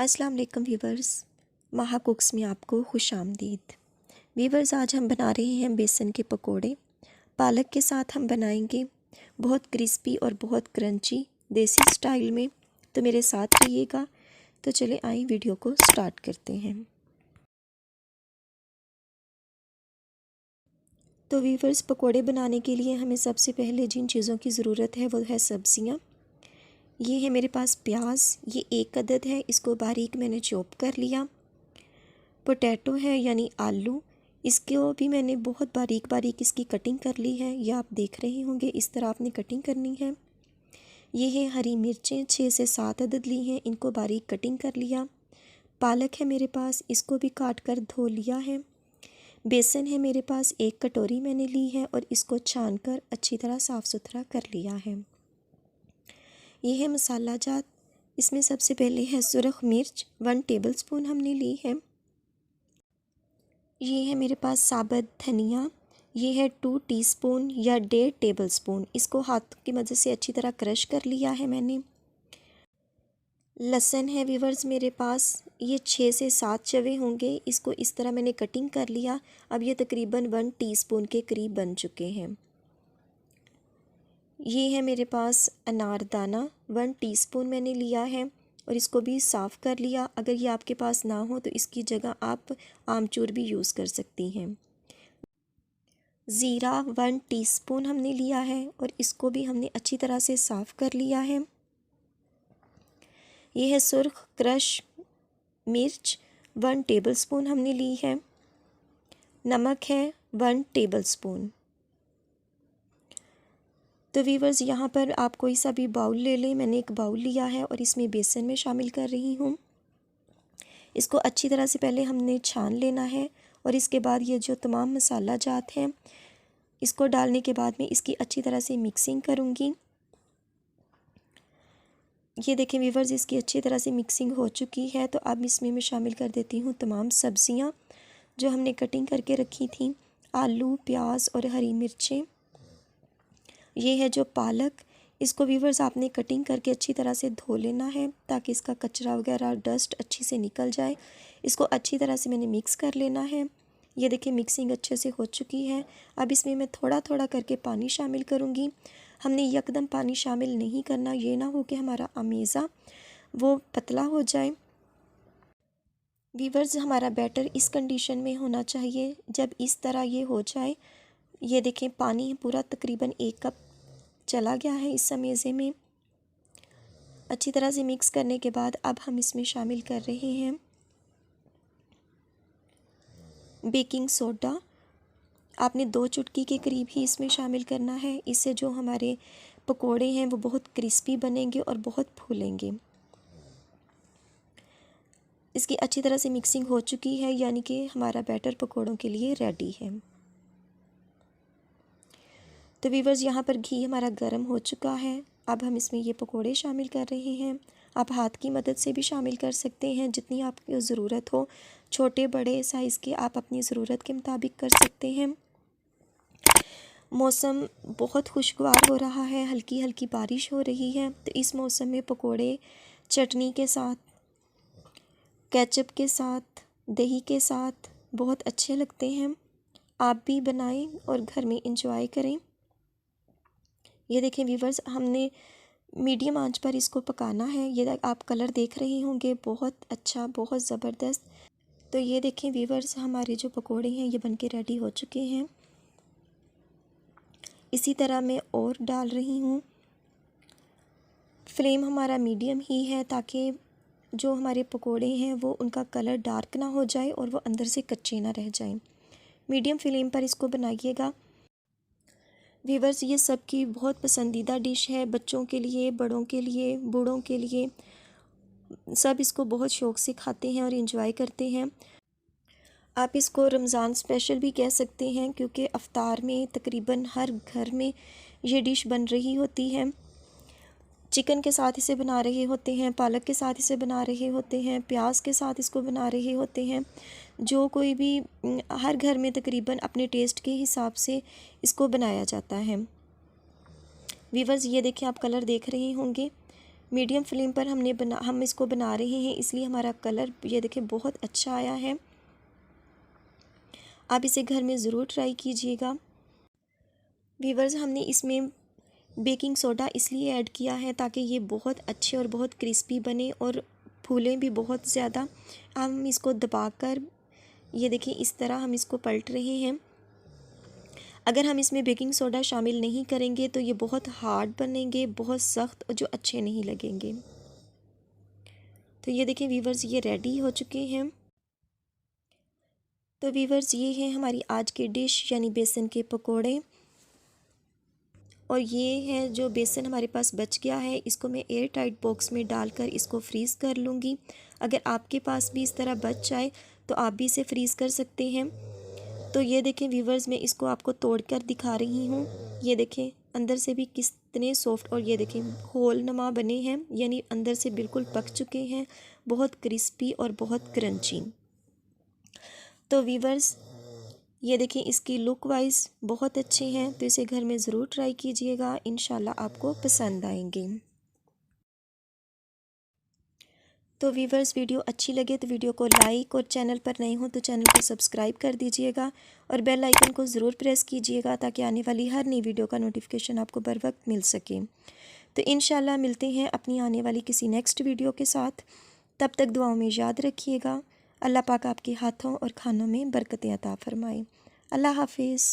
अस्सलाम वालेकुम वीवर्स, महा कुक्स में आपको खुश आमदीद। वीवर्स, आज हम बना रहे हैं बेसन के पकोड़े। पालक के साथ हम बनाएंगे, बहुत क्रिस्पी और बहुत क्रंची देसी स्टाइल में। तो मेरे साथ रहिएगा। तो चले आइए वीडियो को स्टार्ट करते हैं। तो वीवर्स, पकोड़े बनाने के लिए हमें सबसे पहले जिन चीज़ों की ज़रूरत है वो है सब्ज़ियाँ। ये है मेरे पास प्याज, ये 1 अदद है, इसको बारीक मैंने चॉप कर लिया। पोटैटो है यानी आलू, इसको भी मैंने बहुत बारीक बारीक इसकी कटिंग कर ली है। यह आप देख रहे होंगे, इस तरह आपने कटिंग करनी है। ये है हरी मिर्चें, 6 से 7 अदद ली हैं, इनको बारीक कटिंग कर लिया। पालक है मेरे पास, इसको भी काट कर धो लिया है। बेसन है मेरे पास, 1 कटोरी मैंने ली है और इसको छान कर अच्छी तरह साफ़ सुथरा कर लिया है। ये है मसाला जात, इसमें सबसे पहले है सुरख मिर्च, 1 टेबलस्पून हमने ली है। ये है मेरे पास साबुत धनिया, ये है 2 टीस्पून या 1.5 टेबलस्पून। इसको हाथ की मदद से अच्छी तरह क्रश कर लिया है मैंने। लहसुन है वीवर्स मेरे पास, ये 6 से 7 चवे होंगे, इसको इस तरह मैंने कटिंग कर लिया। अब ये तकरीबन 1 टीस्पून के करीब बन चुके हैं। ये है मेरे पास अनारदाना, 1 टीस्पून मैंने लिया है और इसको भी साफ़ कर लिया। अगर ये आपके पास ना हो तो इसकी जगह आप आमचूर भी यूज़ कर सकती हैं। ज़ीरा 1 टीस्पून हमने लिया है और इसको भी हमने अच्छी तरह से साफ़ कर लिया है। यह है सुर्ख क्रश मिर्च, 1 टेबलस्पून हमने ली है। नमक है 1 टेबलस्पून। तो वीवर्स, यहाँ पर आप कोई सा भी बाउल ले लें। मैंने एक बाउल लिया है और इसमें बेसन में शामिल कर रही हूँ। इसको अच्छी तरह से पहले हमने छान लेना है और इसके बाद ये जो तमाम मसाला जात हैं इसको डालने के बाद में इसकी अच्छी तरह से मिक्सिंग करूँगी। ये देखें वीवर्स, इसकी अच्छी तरह से मिक्सिंग हो चुकी है। तो अब इसमें मैं शामिल कर देती हूँ तमाम सब्ज़ियाँ जो हमने कटिंग करके रखी थी, आलू, प्याज और हरी मिर्चें। ये है जो पालक, इसको वीवर्स आपने कटिंग करके अच्छी तरह से धो लेना है ताकि इसका कचरा वगैरह डस्ट अच्छी से निकल जाए। इसको अच्छी तरह से मैंने मिक्स कर लेना है। ये देखिए मिक्सिंग अच्छे से हो चुकी है। अब इसमें मैं थोड़ा थोड़ा करके पानी शामिल करूँगी। हमने यकदम पानी शामिल नहीं करना, ये ना हो कि हमारा अमीज़ा वो पतला हो जाए। वीवर्स, हमारा बैटर इस कंडीशन में होना चाहिए। जब इस तरह ये हो जाए, ये देखें पानी पूरा तकरीबन 1 कप चला गया है इस अमेज़े में। अच्छी तरह से मिक्स करने के बाद अब हम इसमें शामिल कर रहे हैं बेकिंग सोडा। आपने 2 चुटकी के करीब ही इसमें शामिल करना है। इससे जो हमारे पकोड़े हैं वो बहुत क्रिस्पी बनेंगे और बहुत फूलेंगे। इसकी अच्छी तरह से मिक्सिंग हो चुकी है, यानी कि हमारा बैटर पकोड़ों के लिए रेडी है। तो वीवर्स, यहाँ पर घी हमारा गर्म हो चुका है। अब हम इसमें ये पकोड़े शामिल कर रहे हैं। आप हाथ की मदद से भी शामिल कर सकते हैं, जितनी आपकी ज़रूरत हो। छोटे बड़े साइज़ के आप अपनी ज़रूरत के मुताबिक कर सकते हैं। मौसम बहुत खुशगवार हो रहा है, हल्की हल्की बारिश हो रही है। तो इस मौसम में पकोड़े चटनी के साथ, केचप के साथ, दही के साथ बहुत अच्छे लगते हैं। आप भी बनाएं और घर में इंजॉय करें। ये देखें वीवर्स, हमने मीडियम आंच पर इसको पकाना है। ये आप कलर देख रहे होंगे, बहुत अच्छा, बहुत ज़बरदस्त। तो ये देखें वीवर्स, हमारे जो पकोड़े हैं ये बनके रेडी हो चुके हैं। इसी तरह मैं और डाल रही हूँ। फ्लेम हमारा मीडियम ही है ताकि जो हमारे पकोड़े हैं वो उनका कलर डार्क ना हो जाए और वो अंदर से कच्चे ना रह जाएं। मीडियम फ्लेम पर इसको बनाइएगा। वीवर्स, ये सबकी बहुत पसंदीदा डिश है, बच्चों के लिए, बड़ों के लिए, बूढ़ों के लिए। सब इसको बहुत शौक़ से खाते हैं और इंजॉय करते हैं। आप इसको रमज़ान स्पेशल भी कह सकते हैं, क्योंकि अफ्तार में तकरीबन हर घर में ये डिश बन रही होती है। चिकन के साथ इसे बना रहे होते हैं, पालक के साथ इसे बना रहे होते हैं, प्याज के साथ इसको बना रहे होते हैं। जो कोई भी हर घर में तकरीबन अपने टेस्ट के हिसाब से इसको बनाया जाता है। वीवर्स, ये देखें, आप कलर देख रहे होंगे, मीडियम फ्लेम पर हम इसको बना रहे हैं, इसलिए हमारा कलर ये देखिए बहुत अच्छा आया है। आप इसे घर में ज़रूर ट्राई कीजिएगा। वीवर्स, हमने इसमें बेकिंग सोडा इसलिए ऐड किया है ताकि ये बहुत अच्छे और बहुत क्रिस्पी बने और फूलें भी बहुत ज़्यादा। हम इसको दबाकर ये देखिए इस तरह हम इसको पलट रहे हैं। अगर हम इसमें बेकिंग सोडा शामिल नहीं करेंगे तो ये बहुत हार्ड बनेंगे, बहुत सख्त, और जो अच्छे नहीं लगेंगे। तो ये देखिए वीवर्स, ये रेडी हो चुके हैं। तो वीवर्स, ये है हमारी आज की डिश यानी बेसन के पकोड़े। और ये है जो बेसन हमारे पास बच गया है, इसको मैं एयर टाइट बॉक्स में डालकर इसको फ्रीज़ कर लूँगी। अगर आपके पास भी इस तरह बच जाए तो आप भी इसे फ्रीज़ कर सकते हैं। तो ये देखें व्यूवर्स, मैं इसको आपको तोड़कर दिखा रही हूँ। ये देखें अंदर से भी कितने सॉफ्ट, और ये देखें होल नुमा बने हैं, यानी अंदर से बिल्कुल पक चुके हैं, बहुत क्रिस्पी और बहुत क्रंची। तो व्यूवर्स, ये देखिए इसकी लुक वाइज बहुत अच्छे हैं, तो इसे घर में ज़रूर ट्राई कीजिएगा, इंशाल्लाह आपको पसंद आएंगे। तो व्यूवर्स, वीडियो अच्छी लगे तो वीडियो को लाइक, और चैनल पर नए हो तो चैनल को सब्सक्राइब कर दीजिएगा और बेल आइकन को ज़रूर प्रेस कीजिएगा ताकि आने वाली हर नई वीडियो का नोटिफिकेशन आपको बर वक्त मिल सके। तो इंशाल्लाह मिलते हैं अपनी आने वाली किसी नेक्स्ट वीडियो के साथ। तब तक दुआओं में याद रखिएगा। अल्लाह पाक आपके हाथों और खानों में बरकतें अता फरमाए। अल्लाह हाफिज़।